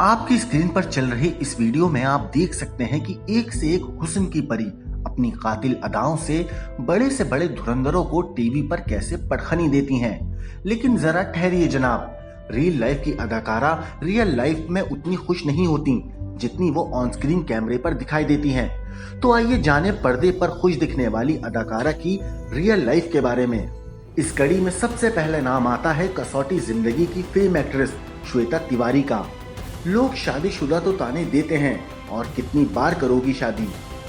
आपकी स्क्रीन पर चल रही इस वीडियो में आप देख सकते हैं कि एक से एक हुस्न की परी अपनी कातिल अदाओं से बड़े धुरंधरों को टीवी पर कैसे पटखनी देती हैं। लेकिन जरा ठहरिए जनाब, रियल लाइफ की अदाकारा रियल लाइफ में उतनी खुश नहीं होती जितनी वो ऑन स्क्रीन कैमरे पर दिखाई देती हैं। तो आइए जाने पर्दे पर खुश दिखने वाली अदाकारा की रियल लाइफ के बारे में। इस कड़ी में सबसे पहले नाम आता है कसौटी जिंदगी की फेम एक्ट्रेस श्वेता तिवारी का। लोग शादीशुदा तो ताने देते हैं और कितनी बार करोगी शादी।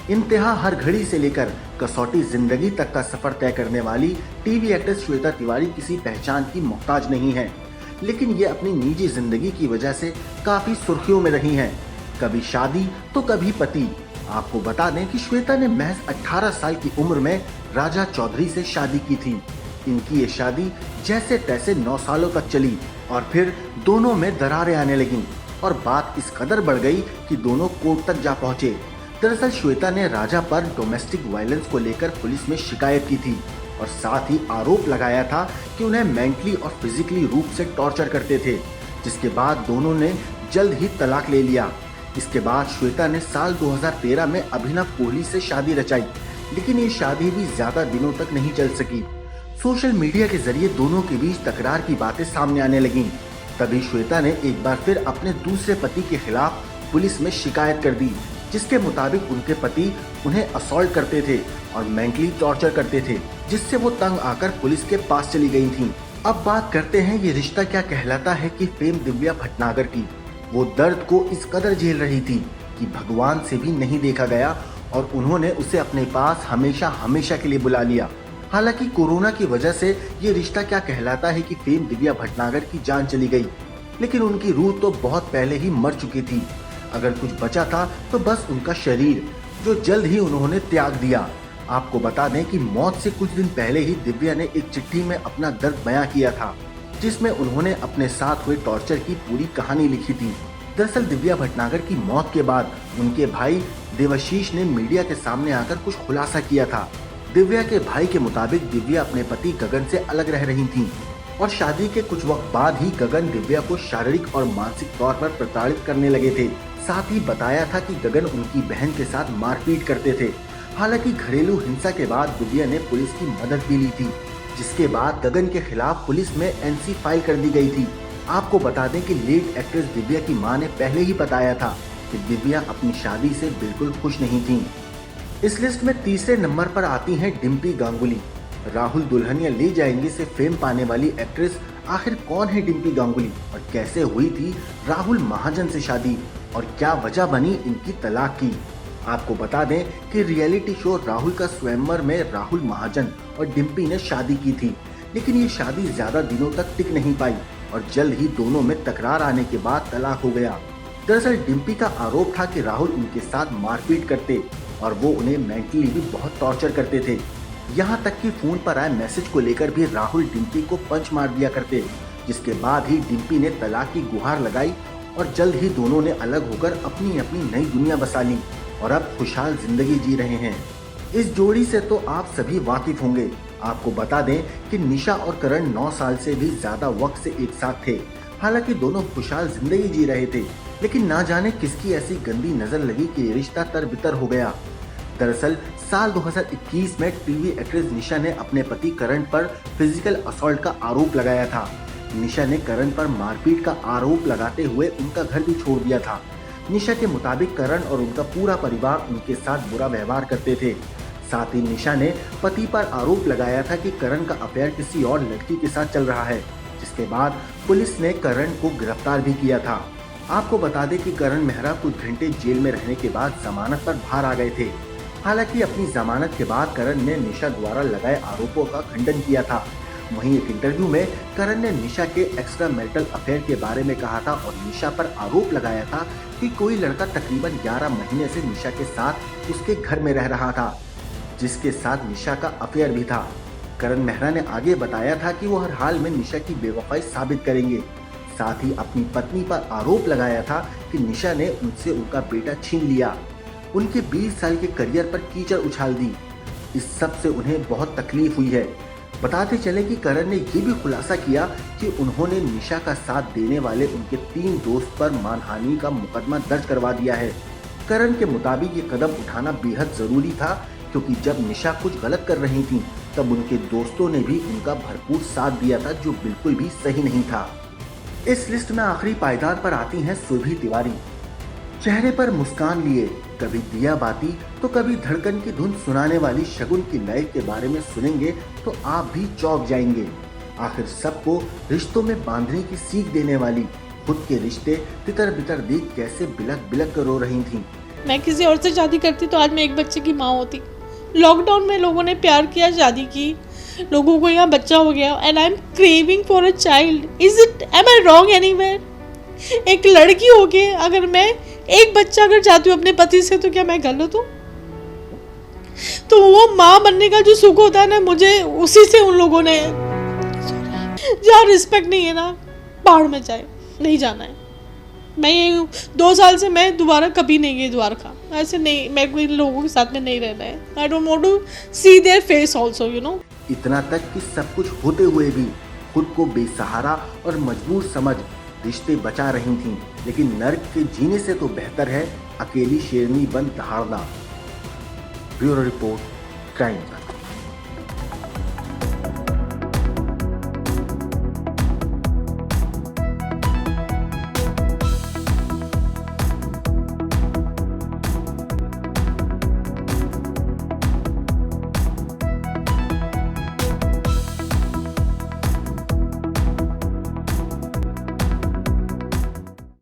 इंतहा हर घड़ी से लेकर कसौटी जिंदगी तक का सफर तय करने वाली टीवी एक्ट्रेस श्वेता तिवारी किसी पहचान की मोहताज नहीं है, लेकिन ये अपनी निजी जिंदगी की वजह से काफी सुर्खियों में रही हैं। कभी शादी तो कभी पति। आपको बता दें कि श्वेता ने महज 18 साल की उम्र में राजा चौधरी से शादी की थी। इनकी ये शादी जैसे तैसे 9 सालों तक चली और फिर दोनों में दरारें आने लगीं और बात इस कदर बढ़ गई कि दोनों कोर्ट तक जा पहुंचे। दरअसल श्वेता ने राजा पर डोमेस्टिक वायलेंस को लेकर पुलिस में शिकायत की थी और साथ ही आरोप लगाया था कि उन्हें मेंटली और फिजिकली रूप से टॉर्चर करते थे, जिसके बाद दोनों ने जल्द ही तलाक ले लिया। इसके बाद श्वेता ने साल 2013 में अभिनव कोहली से शादी रचाई, लेकिन ये शादी भी ज्यादा दिनों तक नहीं चल सकी। सोशल मीडिया के जरिए दोनों के बीच तकरार की बातें सामने आने लगीं। तभी श्वेता ने एक बार फिर अपने दूसरे पति के खिलाफ पुलिस में शिकायत कर दी, जिसके मुताबिक उनके पति उन्हें असॉल्ट करते थे और मेंटली टॉर्चर करते थे, जिससे वो तंग आकर पुलिस के पास चली गई थीं। अब बात करते हैं ये रिश्ता क्या कहलाता है कि फेम दिव्या भटनागर की। वो दर्द को इस कदर झेल रही थी कि भगवान से भी नहीं देखा गया और उन्होंने उसे अपने पास हमेशा हमेशा के लिए बुला लिया। हालांकि कोरोना की वजह से ये रिश्ता क्या कहलाता है कि फेम दिव्या भटनागर की जान चली गई, लेकिन उनकी रूह तो बहुत पहले ही मर चुकी थी। अगर कुछ बचा था तो बस उनका शरीर, जो जल्द ही उन्होंने त्याग दिया। आपको बता दें कि मौत से कुछ दिन पहले ही दिव्या ने एक चिट्ठी में अपना दर्द बयां किया था, जिसमें उन्होंने अपने साथ हुए टॉर्चर की पूरी कहानी लिखी थी। दरअसल दिव्या भटनागर की मौत के बाद उनके भाई देवाशीष ने मीडिया के सामने आकर कुछ खुलासा किया था। दिव्या के भाई के मुताबिक दिव्या अपने पति गगन से अलग रह रही थीं और शादी के कुछ वक्त बाद ही गगन दिव्या को शारीरिक और मानसिक तौर पर प्रताड़ित करने लगे थे। साथ ही बताया था कि गगन उनकी बहन के साथ मारपीट करते थे। हालांकि घरेलू हिंसा के बाद दिव्या ने पुलिस की मदद भी ली थी, जिसके बाद गगन के खिलाफ पुलिस में एनसी फाइल कर दी गई थी। आपको बता दें कि लीड एक्ट्रेस दिव्या की मां ने पहले ही बताया था कि दिव्या अपनी शादी से बिल्कुल खुश नहीं थी। इस लिस्ट में तीसरे नंबर पर आती हैं डिम्पी गांगुली। राहुल दुल्हनिया ले जाएंगे से फेम पाने वाली एक्ट्रेस आखिर कौन है डिम्पी गांगुली और कैसे हुई थी राहुल महाजन से शादी और क्या वजह बनी इनकी तलाक की। आपको बता दें कि रियलिटी शो राहुल का स्वयंवर में राहुल महाजन और डिम्पी ने शादी की थी, लेकिन ये शादी ज्यादा दिनों तक टिक नहीं पाई और जल्द ही दोनों में तकरार आने के बाद तलाक हो गया। दरअसल डिम्पी का आरोप था कि राहुल उनके साथ मारपीट करते और वो उन्हें मेंटली भी बहुत टॉर्चर करते थे। यहाँ तक कि फोन पर आए मैसेज को लेकर भी राहुल डिम्पी को पंच मार दिया करते, जिसके बाद ही डिम्पी ने तलाक की गुहार लगाई और जल्द ही दोनों ने अलग होकर अपनी अपनी नई दुनिया बसा ली और अब खुशहाल जिंदगी जी रहे हैं। इस जोड़ी से तो आप सभी वाकिफ होंगे। आपको बता दें कि निशा और करण 9 साल से भी ज्यादा वक्त से एक साथ थे। हालांकि दोनों खुशहाल जिंदगी जी रहे थे, लेकिन ना जाने किसकी ऐसी गंदी नजर लगी कि ये रिश्ता तरबितर हो गया। दरअसल साल 2021 में टीवी एक्ट्रेस निशा ने अपने पति करण पर फिजिकल असॉल्ट का आरोप लगाया था। निशा ने करण पर मारपीट का आरोप लगाते हुए उनका घर भी छोड़ दिया था। निशा के मुताबिक करण और उनका पूरा परिवार उनके साथ बुरा व्यवहार करते थे। साथ ही निशा ने पति पर आरोप लगाया था कि करण का अफेयर किसी और लड़की के साथ चल रहा है, जिसके बाद पुलिस ने करण को गिरफ्तार भी किया था। आपको बता दें कि करण मेहरा कुछ घंटे जेल में रहने के बाद जमानत पर बाहर आ गए थे। हालांकि अपनी जमानत के बाद करण ने निशा द्वारा लगाए आरोपों का खंडन किया था। वहीं एक इंटरव्यू में करण ने निशा के एक्स्ट्रा मैरिटल अफेयर के बारे में कहा था और निशा पर आरोप लगाया था कि कोई लड़का तकरीबन 11 महीने से निशा के साथ उसके घर में रह रहा था, जिसके साथ निशा का अफेयर भी था। करण मेहरा ने आगे बताया था कि वो हर हाल में निशा की बेवफाई साबित करेंगे। साथ ही अपनी पत्नी पर आरोप लगाया था कि निशा ने उनसे उनका बेटा छीन लिया, उनके 20 साल के करियर पर कीचड़ उछाल दी। इस सब से उन्हें बहुत तकलीफ हुई है। बताते चले कि करण ने ये भी खुलासा किया कि उन्होंने निशा का साथ देने वाले उनके 3 दोस्त पर मानहानि का मुकदमा दर्ज करवा दिया है। करण के मुताबिक ये कदम उठाना बेहद जरूरी था, क्योंकि जब निशा कुछ गलत कर रही थी तब उनके दोस्तों ने भी उनका भरपूर साथ दिया था, जो बिल्कुल भी सही नहीं था। इस लिस्ट में आखिरी पायदान पर आती हैं सुरभि तिवारी। चेहरे पर मुस्कान लिए, कभी दिया बाती तो कभी धड़कन की धुन सुनाने वाली शगुन की लाइफ के बारे में सुनेंगे तो आप भी चौंक जाएंगे। आखिर सबको रिश्तों में बांधने की सीख देने वाली, खुद के रिश्ते तितर बितर देख कैसे बिलक बिलक कर रो रही थीं। मैं किसी और से शादी करती तो आज मैं एक बच्चे की माँ होती। लॉकडाउन में लोगों ने प्यार किया, शादी की, लोगों को यहाँ बच्चा हो गया and I am craving for a child. Is it, am I wrong anywhere? एक लड़की हो के अगर मैं एक बच्चा अगर चाहती हूँ अपने पति से, तो क्या मैं गलत हूँ? तो वो माँ बनने का जो सुख होता है ना, मुझे उसी से उन लोगों ने, जहाँ रिस्पेक्ट नहीं है ना, पहाड़ में जाए, नहीं जाना है। मैं ये 2 साल से मैं दोबारा कभी नहीं गई द्वारका, ऐसे नहीं, मैं कोई लोगों के साथ में नहीं रहना है। I don't want to see their face also, you know. इतना तक कि सब कुछ होते हुए भी खुद को बेसहारा और मजबूर समझ रिश्ते बचा रही थीं, लेकिन नर्क के जीने से तो बेहतर है अकेली शेरनी बन दहाड़ना। Bureau report, crime.